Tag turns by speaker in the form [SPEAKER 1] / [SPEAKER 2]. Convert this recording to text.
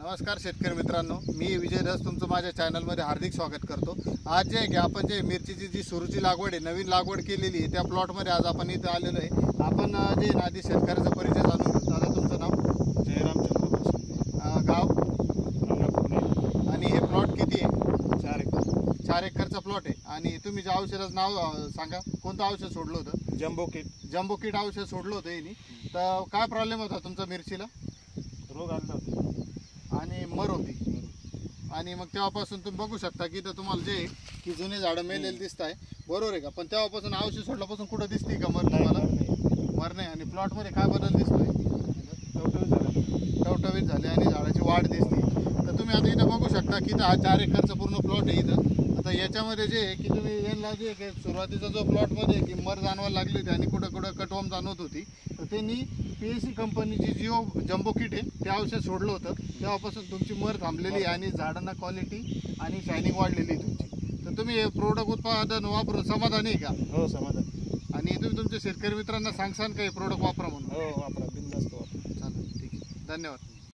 [SPEAKER 1] नमस्कार शेतकरी मित्रांनो, मी विजय धस तुमचं माझ्या चॅनलमध्ये हार्दिक स्वागत करतो। आज जे की आपण जे मिरचीची जी सुरूची लागवड आहे, नवीन लागवड केलेली आहे, त्या प्लॉटमध्ये आज आपण इथं आलेलो आहे। आपण जे नादी शेतकऱ्याचा परिचय जाणून घेऊ। दादा तुमचं नाव?
[SPEAKER 2] जयराम चंद्रभाषा,
[SPEAKER 1] गाव
[SPEAKER 2] गंगापूर।
[SPEAKER 1] आणि हे प्लॉट किती आहे?
[SPEAKER 2] 4 एकर।
[SPEAKER 1] 4 एकरचा प्लॉट आहे। आणि तुम्ही जे औषधाचं नाव सांगा, कोणतं औषध सोडलं होतं?
[SPEAKER 2] Jumbo kit.
[SPEAKER 1] जम्बो किट औषध सोडलं होतं यांनी। तर काय प्रॉब्लेम होता तुमचा मिरचीला?
[SPEAKER 2] रोग आला होता
[SPEAKER 1] आणि मर होती। आणि मग तेव्हापासून तुम्ही बघू शकता की इथं तुम्हाला जे की जुने झाडं मेलेले दिसत आहे, बरोबर आहे का? पण तेव्हापासून औषध सोडल्यापासून कुठं दिसते का मर तुम्हाला? मर नाही। आणि प्लॉटमध्ये काय बदल दिसतोय? टवटवीत झाले आणि झाडाची वाढ दिसते। तर तुम्ही आता इथं बघू शकता की इथं हा 4 एकरचा पूर्ण प्लॉट आहे इथं। आता याच्यामध्ये जे की तुम्ही यांना जे सुरुवातीचा जो प्लॉटमध्ये की मर जाणवायला लागली होती आणि कुठं कुठं कटवम जाणवत होती, तर त्यांनी PSC कंपनीची जिओ जम्बो किट आहे ते औषध सोडलं होतं। तेव्हापासून तुमची मर थांबलेली आहे आणि झाडांना क्वालिटी आणि शायनिंग वाढलेली आहे तुमची। तर तुम्ही हे प्रोडक्ट उत्पादन वापरून समाधानी आहे का?
[SPEAKER 2] हो, समाधान।
[SPEAKER 1] आणि तुम्ही तुमच्या शेतकरी मित्रांना सांगसान का हे प्रोडक्ट वापरा म्हणून?
[SPEAKER 2] हो, वापरा, बिनधास्त वापरा।
[SPEAKER 1] चालेल, ठीक आहे, धन्यवाद।